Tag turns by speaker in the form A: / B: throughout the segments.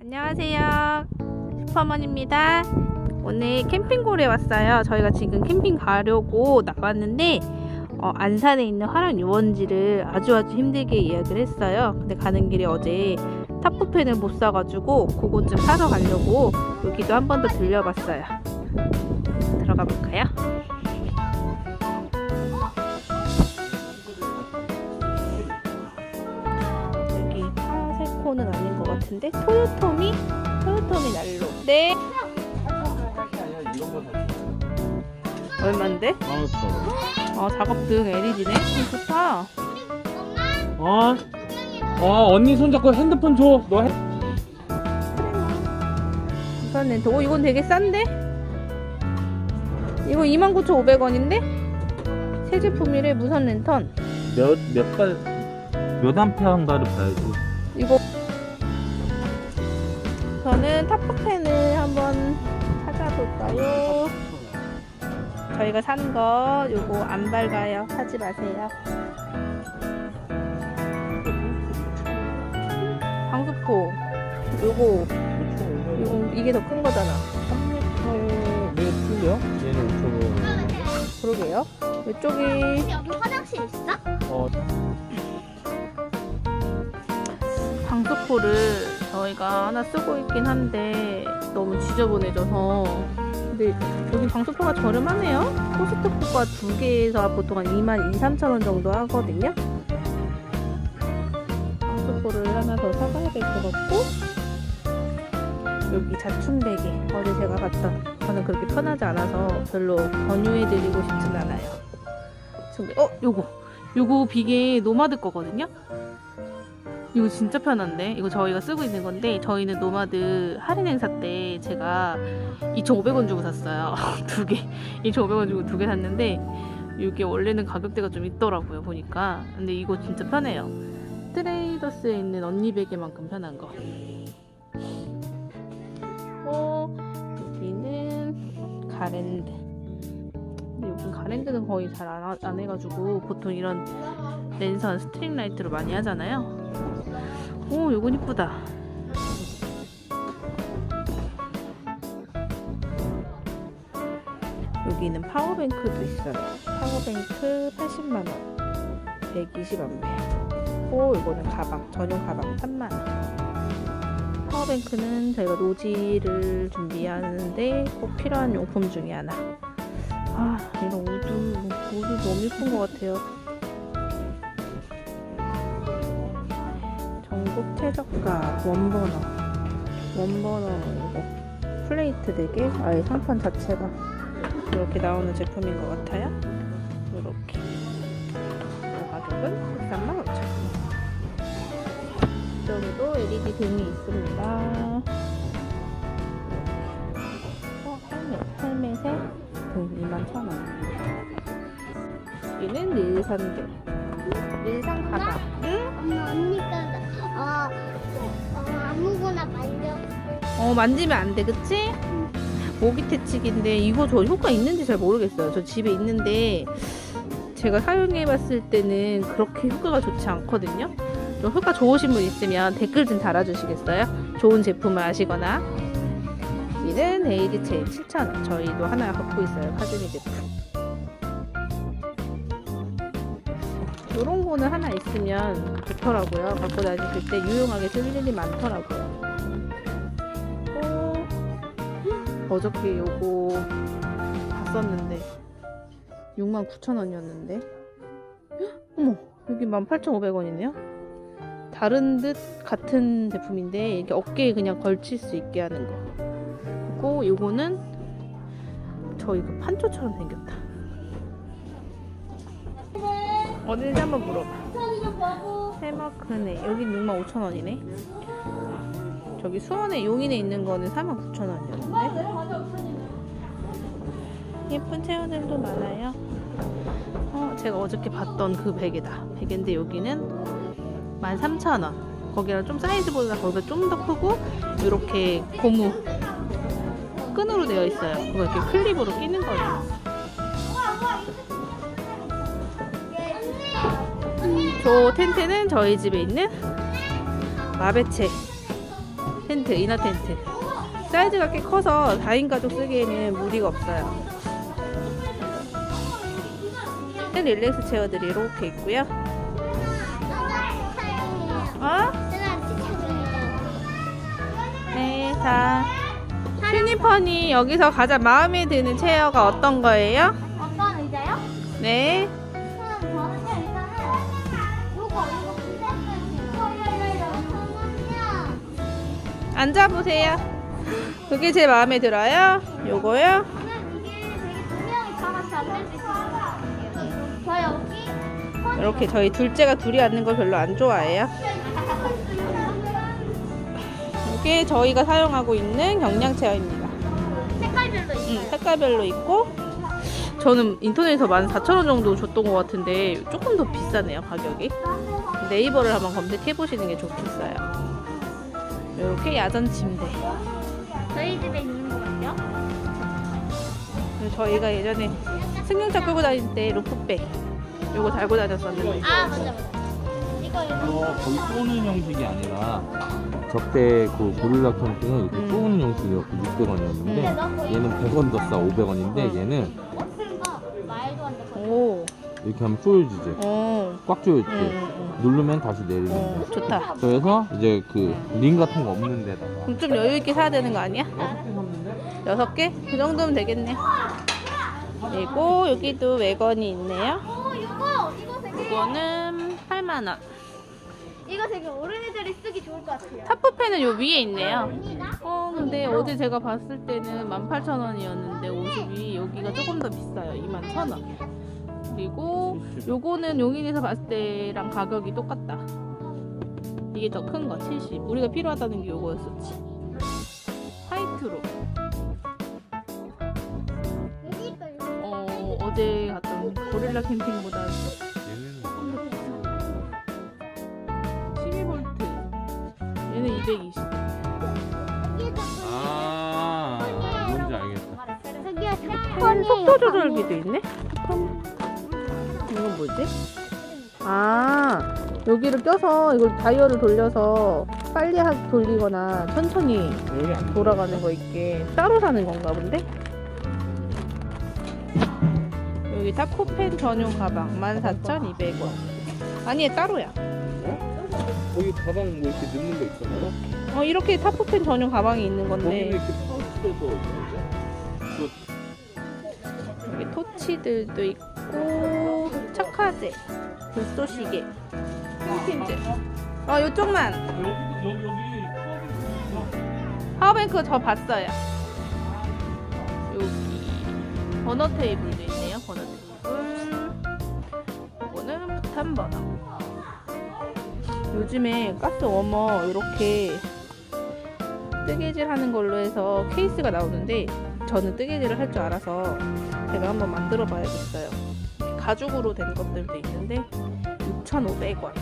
A: 안녕하세요, 슈퍼먼입니다. 오늘 캠핑골에 왔어요. 저희가 지금 캠핑 가려고 나왔는데 안산에 있는 화랑 유원지를 아주 힘들게 예약을 했어요. 근데 가는 길에 어제 타프팬을 못 사가지고 그것 좀 사러 가려고 여기도 한 번 더 들려봤어요. 들어가 볼까요? 여기 파세코는 아닌 것 같은데 토요토미 난로. 네. 얼만데?
B: 15,000원.
A: 작업등 LED네? 좋다.
B: 언니 손잡고 핸드폰 줘. 너
A: 무선 렌터. 이건 되게 싼데? 이거 29,500원인데? 새 제품이래. 무선 랜턴.
B: 몇 암페어인가를 봐야지.
A: 이거 저는 타프팬을 한번 찾아볼까요? 저희가 산 거 요거 안 밝아요. 사지 마세요. 방수포 요거 이게 더 큰 거잖아.
B: 왜 틀려? 얘는 5,000원.
A: 그러게요. 이쪽이
C: 여기 화장실 있어?
A: 방수포를 저희가 하나 쓰고 있긴 한데 너무 지저분해져서. 근데 여기 방수포가 저렴하네요. 코스트코가 2개에서 보통 한 22,000~23,000원 정도 하거든요. 방수포를 하나 더 사가야 될 것 같고, 여기 자충 베개 어제 제가 봤던, 저는 그렇게 편하지 않아서 별로 권유해드리고 싶진 않아요. 요거 비계 노마드 거거든요. 이거 진짜 편한데? 이거 저희가 쓰고 있는 건데, 저희는 노마드 할인 행사 때 제가 2,500원 주고 샀어요. 2개. 2,500원 주고 2개 샀는데, 이게 원래는 가격대가 좀 있더라고요, 보니까. 근데 이거 진짜 편해요. 트레이더스에 있는 언니 베개만큼 편한 거. 여기는 가랜드. 근데 요즘 가랜드는 거의 잘 안 해가지고, 보통 이런 랜선 스트링 라이트로 많이 하잖아요. 요건 이쁘다. 여기는 파워뱅크도 있어요. 파워뱅크 80만원 120A. 이거는 가방, 전용 가방 3만원. 파워뱅크는 저희가 노지를 준비하는데 꼭 필요한 용품 중에 하나. 이런 우드 너무 예쁜 것 같아요. 전국 최저가 원버너 이거 플레이트 4개. 아예 상판 자체가 이렇게 나오는 제품인 것 같아요. 이렇게 가격은 135,000원. 이쪽에도 LED 등이 있습니다. 헬멧에 등 21,000원. 여기는 릴산 가방.
C: 엄마, 언니가 아무거나 만져.
A: 만지면 안 돼, 그치? 모기 퇴치기인데 이거 저 효과 있는지 잘 모르겠어요. 저 집에 있는데 제가 사용해봤을 때는 그렇게 효과가 좋지 않거든요. 좀 효과 좋으신 분 있으면 댓글 좀 달아주시겠어요? 좋은 제품을 아시거나. 여기는 데일리 체인 7,000원. 저희도 하나 갖고 있어요. 카즈미 제품. 이런 거는 하나 있으면 좋더라고요. 갖고 다니실 때 유용하게 쓸 일이 많더라고요. 어저께 요거 봤었는데 69,000원이었는데 어머, 여기 18,500원이네요 다른 듯 같은 제품인데 이렇게 어깨에 그냥 걸칠 수 있게 하는 거. 그리고 요거는 저 이거 판초처럼 생겼다. 어딘지 한번 물어봐. 해머크네. 여기 65,000원이네. 저기 수원에 용인에 있는 거는 49,000원이었는데. 예쁜 체어들도 많아요. 제가 어저께 봤던 그 베개다. 베개인데 여기는 13,000원. 거기랑 좀 사이즈보다 거기가 좀 더 크고 이렇게 고무 끈으로 되어 있어요. 그거 이렇게 클립으로 끼는 거예요. 저 텐트는 저희 집에 있는 마베체 텐트, 이너 텐트. 사이즈가 꽤 커서 4인 가족 쓰기에는 무리가 없어요. 릴렉스 체어들이 이렇게 있고요. 어? 네, 자. 슈니펀이 여기서 가장 마음에 드는 체어가 어떤 거예요?
C: 어떤 의자요?
A: 네.
C: 저는요 일단은 요거
A: 앉아보세요. 그게 제일 마음에 들어요? 요거요?
C: 저는 이게 되게 두 명이 다 같이 앉을 수 있는 것 같아요. 저 여기
A: 이렇게 저희 둘째가 둘이 앉는 걸 별로 안 좋아해요. 이게 저희가 사용하고 있는 경량 체어입니다.
C: 색깔별로 있어요.
A: 색깔별로 있고 저는 인터넷에서 14,000원 정도 줬던 것 같은데 조금 더 비싸네요, 가격이. 네이버를 한번 검색해 보시는 게 좋겠어요. 이렇게 야전 침대.
C: 저희 집에 있는 것 같죠?
A: 그리고 저희가 예전에 승용차 끌고 다닐 때 루프백 요거 달고 다녔었는데.
C: 아 맞아. 이거
B: 거의 쏘는 형식이 아니라 저때 그 고릴라 캠핑은 이렇게 쏘는 형식이었고 600원이었는데 얘는 100원 더 싸 500원인데 얘는
C: 말도 안 돼.
A: 오.
B: 이렇게 하면 쏘여지지.
A: 오.
B: 꽉 조여지지. 누르면 다시 내리는
A: 오,
B: 거.
A: 좋다.
B: 그래서 이제 그 링 같은 거 없는 데다가
A: 그럼 좀 여유 있게 사야 되는 거 아니야? 6개? 그 정도면 되겠네. 그리고 여기도 외건이 있네요.
C: 이거 되게
A: 이거는 8만 원.
C: 이거 되게 어린이들이 쓰기 좋을 것 같아요.
A: 타프팬은 요 위에 있네요.
C: 언니다?
A: 근데 어제 제가 봤을 때는 18,000원이었는데 옷이 여기가 조금 더 비싸요. 21,000원. 그리고 요거는 용인에서 봤을 때랑 가격이 똑같다. 이게 더 큰 거 70. 우리가 필요하다는 게 요거였었지. 화이트로. 어제 갔던 고릴라 캠핑보다 12V. 얘는 220.
B: 아 뭔지 알겠다.
C: 저기요
A: 속도 조절기도 있네? 이건 뭐지? 아, 여기를 껴서 이걸 다이얼을 돌려서 빨리 돌리거나 천천히
B: 여기 안
A: 돌아가는 거 있게 따로 사는 건가 본데? 여기 타코펜 전용 가방 14,200원. 아니, 따로야.
B: 거기 가방 뭐 이렇게 넣는 거 있잖아요.
A: 이렇게 타코펜 전용 가방이 있는
B: 거기는
A: 건데
B: 이렇게 파우치에서
A: 여기 토치들도 있고 착화제, 불쏘시개, 핀핀즈. 요쪽만.
B: 여기
A: 파워뱅크 저 봤어요. 여기 버너 테이블도 있네요. 버너 테이블. 이거는 부탄 버너. 요즘에 가스 워머 이렇게 뜨개질 하는 걸로 해서 케이스가 나오는데 저는 뜨개질을 할 줄 알아서 제가 한번 만들어 봐야겠어요. 가죽으로 된 것들도 있는데 6,500원.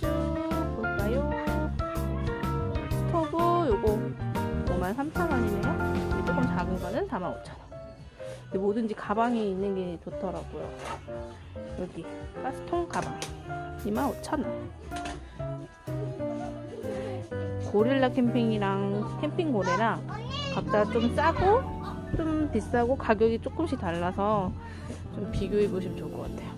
A: 쭉 볼까요? 스토브 요거 53,000원이네요. 조금 작은 거는 45,000원. 근데 뭐든지 가방이 있는 게 좋더라고요. 여기 가스통 가방 25,000원. 고릴라 캠핑이랑 캠핑고래랑 각자 좀 싸고 좀 비싸고 가격이 조금씩 달라서 좀 비교해 보시면 좋을 것 같아요.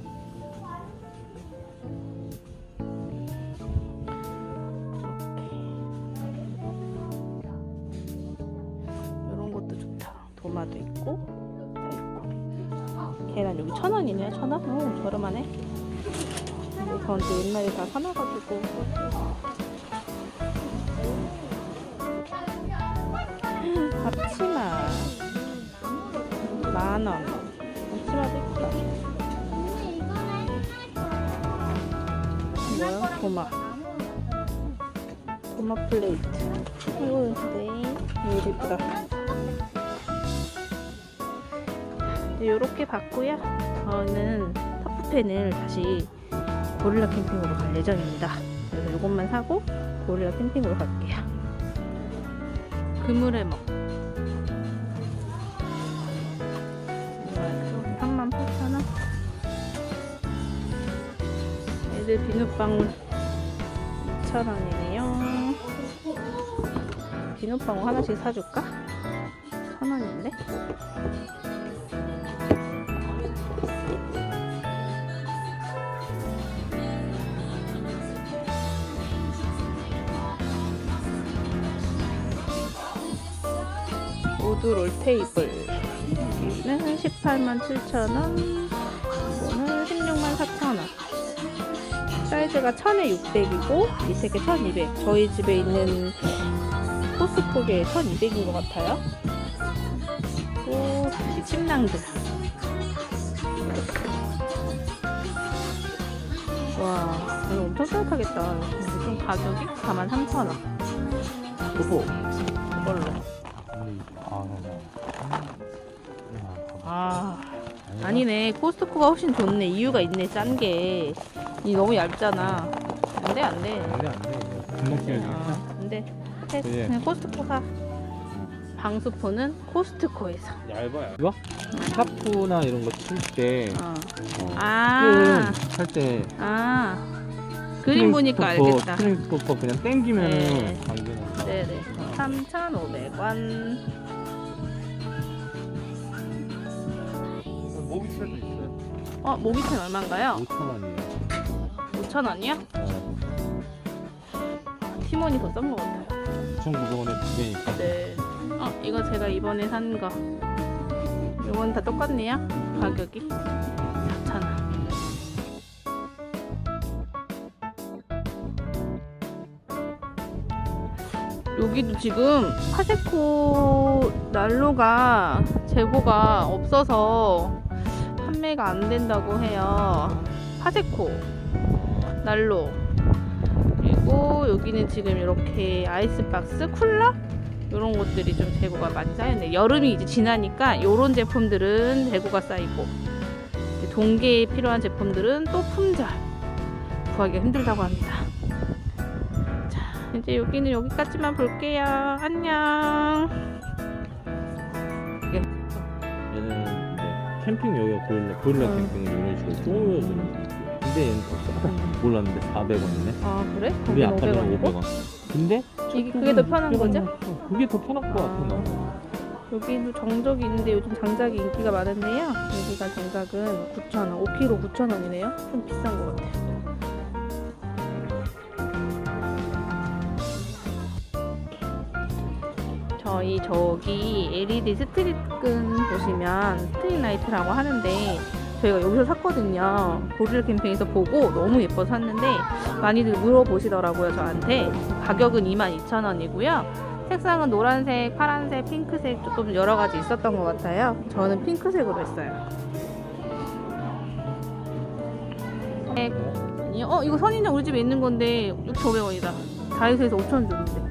A: 이런 것도 좋다. 도마도 있고 다 있고. 계란 여기 1,000원이네요. 1,000원? 오, 저렴하네. 근데 저 이제 옛날에 다 사놔가지고. 앞치마 10,000원. 앞치마도 있다. 뭐야? 도마 플레이트. 이거 네. 이거 예쁘다. 요렇게 봤고요. 저는 타프펜을 다시 고릴라 캠핑으로 갈 예정입니다. 그래서 이것만 사고 고릴라 캠핑으로 갈게요. 그물의 먹 38,000원. 애들 비눗방울 4,000원이네요. 비눗방울 하나씩 사줄까? 1,000원인데? 우드 롤테이블 여기는 187,000원, 이거는 164,000원. 사이즈가 1000에 600이고 밑에 게 1200. 저희 집에 있는 코스트코게 1200인 것 같아요. 또 이 침낭들. 와, 이거 엄청 따뜻하겠다. 좀 가격이 43,000원.
B: 그거.
A: 이걸로. 아니네. 코스트코가 훨씬 좋네. 이유가 있네. 싼 게. 이 너무 얇잖아. 안 돼, 안 돼.
B: 안 돼. 금방 끼워지겠다.
A: 안 돼.
B: 그래.
A: 그냥 코스트코 사. 방수포는 코스트코에서.
B: 얇아요. 이거? 스카프나 이런 거 칠 때,
A: 아.
B: 할 때.
A: 그림 보니까 알겠다.
B: 스트링 스토퍼 그냥 당기면은
A: 네.
B: 당기는.
A: 네네. 3,500원.
B: 모기채도 있어요.
A: 모기채는 얼마인가요?
B: 5,000원이에요.
A: 5,000원이요? 티몬이 더 싼 것 같아요.
B: 9,900원에 2개니까.
A: 네. 이거 제가 이번에 산 거. 이건 다 똑같네요. 가격이 4,000원. 여기도 지금 파세코 난로가 재고가 없어서 판매가 안 된다고 해요. 파세코 난로. 그리고 여기는 지금 이렇게 아이스박스, 쿨러 이런 것들이 좀 재고가 많이 쌓였네. 여름이 이제 지나니까 이런 제품들은 재고가 쌓이고, 동계에 필요한 제품들은 또 품절 구하기가 힘들다고 합니다. 자, 이제 여기는 여기까지만 볼게요. 안녕.
B: 얘는 이제 캠핑 여기가 보일러 캠핑은 이런 식으로 꾸며주는 거. 근데 얘는 더 싸다. 몰랐는데 400원이네.
A: 그래?
B: 우리
A: 거긴
B: 아까는
A: 500원이고?
B: 500원. 근데
A: 그게 더 편한 거죠?
B: 그게 더 편할 것 같아.
A: 여기도 정적이 있는데 요즘 장작이 인기가 많은데요. 여기가 장작은 9,000원, 5kg 9,000원이네요. 좀 비싼 것 같아요. 저기 LED 스트릿끈 보시면 스트릿 라이트라고 하는데 저희가 여기서 샀거든요. 보리를 캠핑에서 보고 너무 예뻐서 샀는데 많이들 물어보시더라고요, 저한테. 가격은 22,000원이고요. 색상은 노란색, 파란색, 핑크색 조금 여러 가지 있었던 것 같아요. 저는 핑크색으로 했어요. 아니요, 이거 선인장 우리 집에 있는 건데 6,500원이다. 다이소에서 5,000원 줬는데.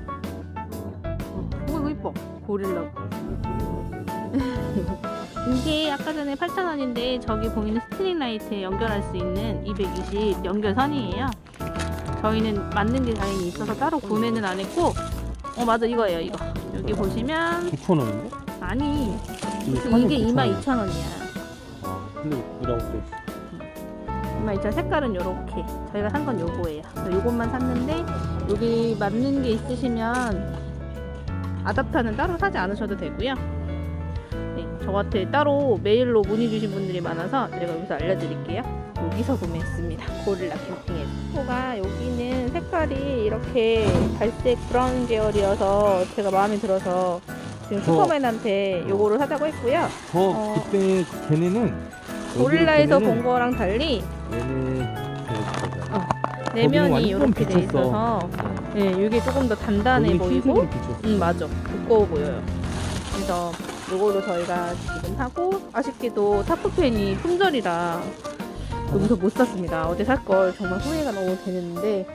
A: 이거 이뻐. 고릴라. 이게 아까 전에 8,000원인데 저기 보이는 스트릿 라이트에 연결할 수 있는 220 연결선이에요. 저희는 맞는 게 다행히 있어서 따로 구매는 안 했고, 맞아, 이거예요. 이거 여기 보시면
B: 9,000원인데?
A: 아니, 이게 22,000원이야.
B: 근데 뭐라고 돼?
A: 22,000원. 색깔은 요렇게. 저희가 산 건 요거예요. 요것만 샀는데 여기 맞는 게 있으시면 아답터는 따로 사지 않으셔도 되고요. 네, 저한테 따로 메일로 문의 주신 분들이 많아서 제가 여기서 알려드릴게요. 여기서 구매했습니다. 고릴라 캠핑에서. 여기는 색깔이 이렇게 갈색 브라운 계열이어서 제가 마음에 들어서 지금 슈퍼맨한테 요거를 사자고 했고요.
B: 그때 걔네는
A: 고릴라에서 본 거랑 달리
B: 얘는
A: 내면이 이렇게 돼 있어서 이게 조금 더 단단해 보이고, 맞아, 두꺼워 보여요. 그래서 요거로 저희가 지금 사고, 아쉽게도 타프팬이 품절이라 여기서 못 샀습니다. 어제 살 걸 정말 후회가 너무 되는데,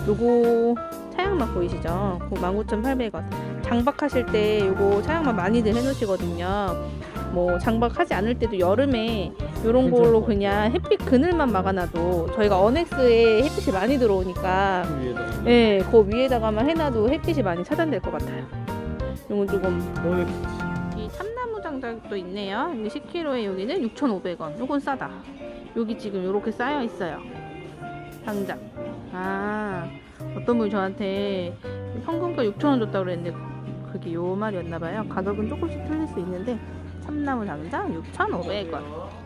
A: 요거 차양막 보이시죠? 19,800원. 장박하실 때 요거 차양막 많이들 해놓으시거든요. 뭐 장박하지 않을 때도 여름에 요런 걸로 그냥 햇빛 그늘만 막아놔도, 저희가 어넥스에 햇빛이 많이 들어오니까 그 위에다가만 해놔도 햇빛이 많이 차단될 것 같아요. 요건 조금. 이 참나무 장작도 있네요. 여기 10kg에 여기는 6,500원. 요건 싸다. 여기 지금 요렇게 쌓여 있어요. 장작. 아, 어떤 분이 저한테 현금가 6,000원 줬다고 그랬는데 그게 요 말이었나봐요. 가격은 조금씩 틀릴 수 있는데 참나무 장작 6,500원.